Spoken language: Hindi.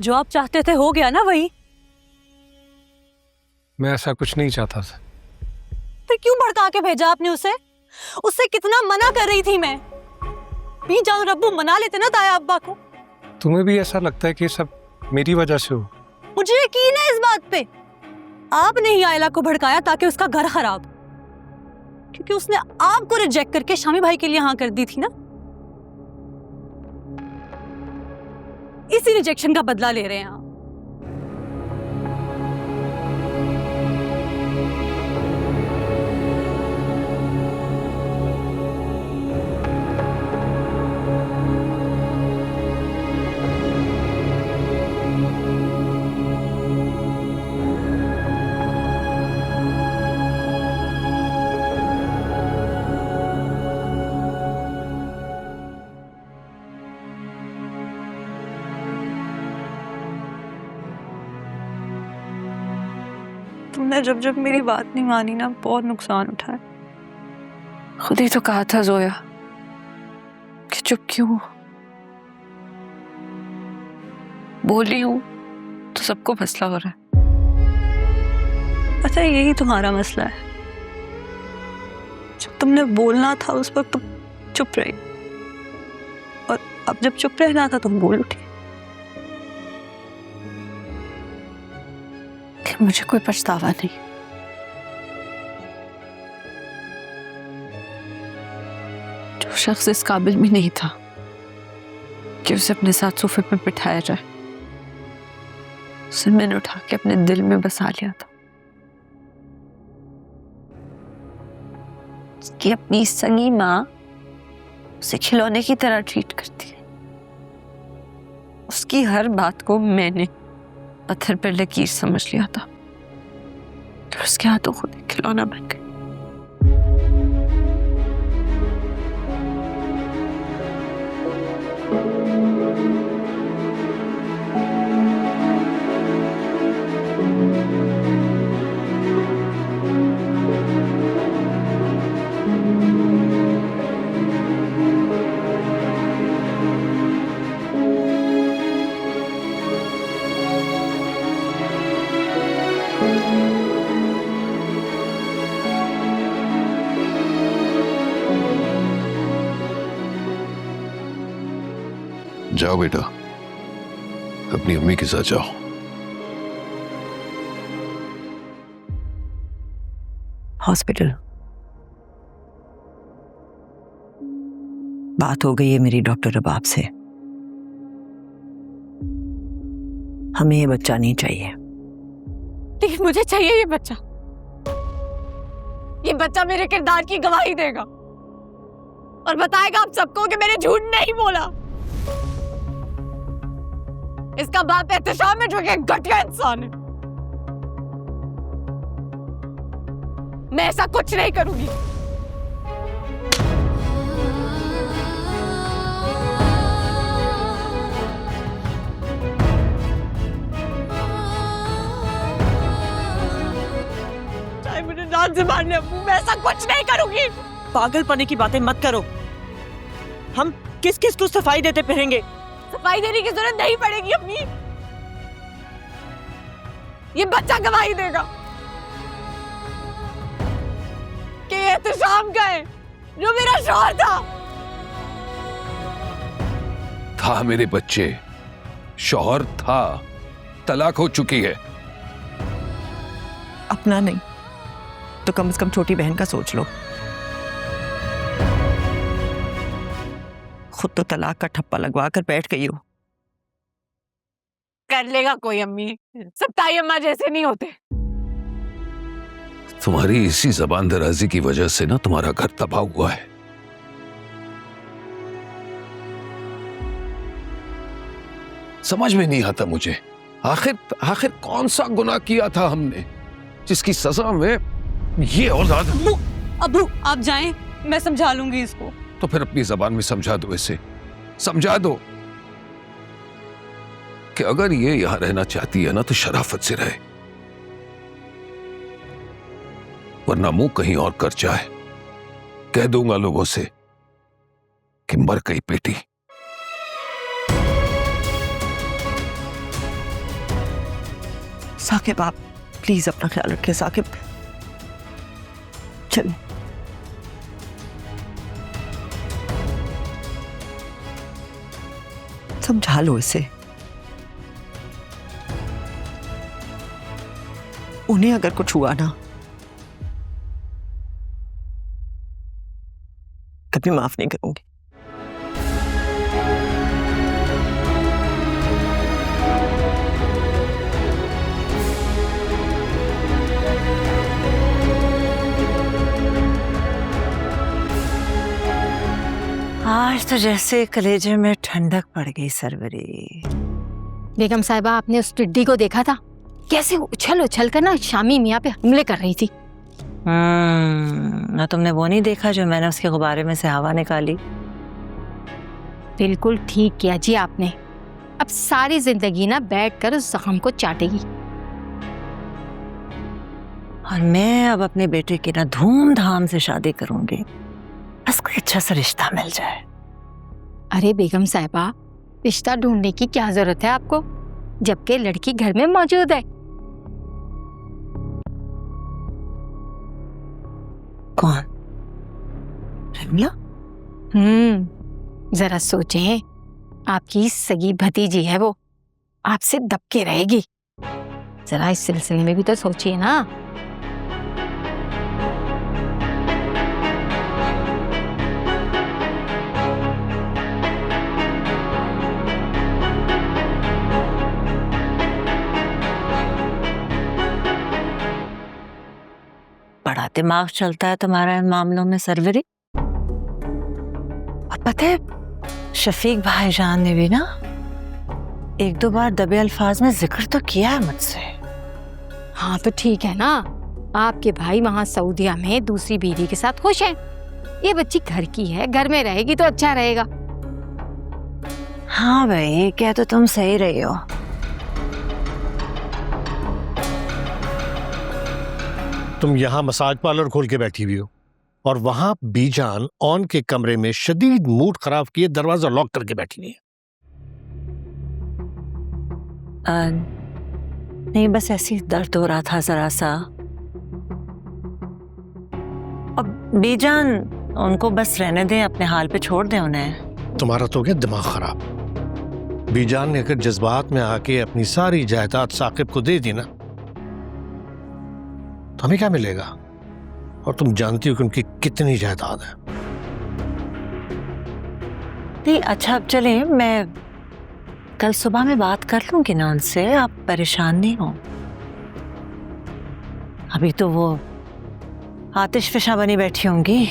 जो आप चाहते थे हो गया ना वही। मैं ऐसा कुछ नहीं चाहता था। फिर क्यों भड़का के भेजा आपने उसे? उससे कितना मना कर रही थी मैं। भी जाओ रब्बू, मना लेते ना ताया अब्बा को। तुम्हें भी ऐसा लगता है कि सब मेरी वजह से हो? मुझे यकीन है इस बात पे। आपने ही आयला को भड़काया ताकि उसका घर खराब, क्योंकि उसने आपको रिजेक्ट करके शामी भाई के लिए हाँ कर दी थी ना। इसी रिजेक्शन का बदला ले रहे हैं आप। तुमने जब जब मेरी बात नहीं मानी ना, बहुत नुकसान उठाया। खुद ही तो कहा था जोया कि चुप क्यों। बोली हूं तो सबको मसला हो रहा है। अच्छा, यही तुम्हारा मसला है। जब तुमने बोलना था उस वक्त तुम चुप रही, और अब जब चुप रहना था तुम बोल उठी। कि मुझे कोई पछतावा नहीं। जो शख्स इस काबिल भी नहीं था कि उसे अपने साथ सोफे पर बिठाया जाए, उसे मैंने उठा के अपने दिल में बसा लिया था। उसकी अपनी सगी माँ उसे खिलौने की तरह ट्रीट करती है। उसकी हर बात को मैंने पत्थर पर लकीर समझ लिया था, तो उसके हाथों खुद एक खिलौना बन गई। जाओ बेटा, अपनी अम्मी के साथ जाओ। हॉस्पिटल बात हो गई है मेरी डॉक्टर रबाब से। हमें ये बच्चा नहीं चाहिए। लेकिन मुझे चाहिए ये बच्चा। ये बच्चा मेरे किरदार की गवाही देगा और बताएगा आप सबको कि मैंने झूठ नहीं बोला। इसका बाप एहतशाम है जो कि घटिया इंसान है। मैं ऐसा कुछ नहीं करूंगी। चाहे मुझे जान से मारने, मैं ऐसा कुछ नहीं करूंगी। पागलपने की बातें मत करो। हम किस किस को सफाई देते फिरेंगे? सफाई देने की जरूरत नहीं पड़ेगी अम्मी। ये बच्चा गवाही देगा कि ये एहतशाम का है जो मेरा शौहर था मेरे बच्चे, शौहर था, तलाक हो चुकी है। अपना नहीं तो कम से कम छोटी बहन का सोच लो। खुद तो तलाक का ठप्पा लगवा कर बैठ गई हो। कर लेगा कोई अम्मी, सब ताई अम्मा जैसे नहीं होते। तुम्हारी इसी जबान दराजी की वजह से ना तुम्हारा घर तबाह हुआ है। समझ में नहीं आता मुझे, आखिर कौन सा गुनाह किया था हमने जिसकी सजा में ये औलाद। अब्बू आप जाएं, मैं समझा लूंगी इसको। तो फिर अपनी जबान में समझा दो, इसे समझा दो कि अगर ये यहां रहना चाहती है ना तो शराफत से रहे, वरना मुंह कहीं और कर जाए। कह दूंगा लोगों से कि मर गई बेटी। साकिब आप प्लीज अपना ख्याल रखें साकिब। चलिए। समझा लो इसे। उन्हें अगर कुछ हुआ ना, कभी माफ नहीं करूंगी। आज तो जैसे कलेजे में ठंडक पड़ गई सरवरी। बेगम साहिबा, आपने उस टिड्डी को देखा था? कैसे उछल उछल कर ना शामी मियाँ पे हमले कर रही थी। ना तुमने वो नहीं देखा जो मैंने उसके गुब्बारे में से हवा निकाली? बिल्कुल ठीक किया जी आपने। अब सारी जिंदगी ना बैठकर उस जख्म को चाटेगी। और मैं अब अपने बेटे की ना धूमधाम से शादी करूंगी, बस कोई अच्छा सा रिश्ता मिल जाए। अरे बेगम साहिबा, रिश्ता ढूंढने की क्या जरूरत है आपको, जबकि लड़की घर में मौजूद है। कौन? शिमला? जरा सोचें, आपकी सगी भतीजी है वो, आपसे दबके रहेगी। जरा इस सिलसिले में भी तो सोचिए ना। बड़ा दिमाग चलता है तुम्हारा इन मामलों में सरवरी। और पता है, शफीक भाईजान ने भी ना एक दो बार दबे अल्फाज में जिक्र तो किया है मुझसे। हाँ तो ठीक है ना, आपके भाई वहाँ सऊदीया में दूसरी बीवी के साथ खुश हैं। ये बच्ची घर की है, घर में रहेगी तो अच्छा रहेगा। हाँ भाई, क्या तो तुम सही रही हो। तुम यहाँ मसाज पार्लर खोल के बैठी हुई हो और वहां बीजान ऑन के कमरे में शदीद मूड खराब किए दरवाजा लॉक करके बैठी हुई है। नहीं, बस ऐसी दर्द हो रहा था जरा सा। अब बीजान, उनको बस रहने दें, अपने हाल पे छोड़ दें उन्हें। तुम्हारा तो क्या दिमाग खराब। बीजान ने अगर जज्बात में आके अपनी सारी जायदाद साकिब को दे दी ना, तो हमें क्या मिलेगा? और तुम जानती हो कि उनकी कितनी जायदाद है। नहीं, अच्छा अब चलें, मैं कल सुबह में बात कर लूंगी ना उनसे, आप परेशान नहीं हो। अभी तो वो आतिश फिशा बनी बैठी होंगी।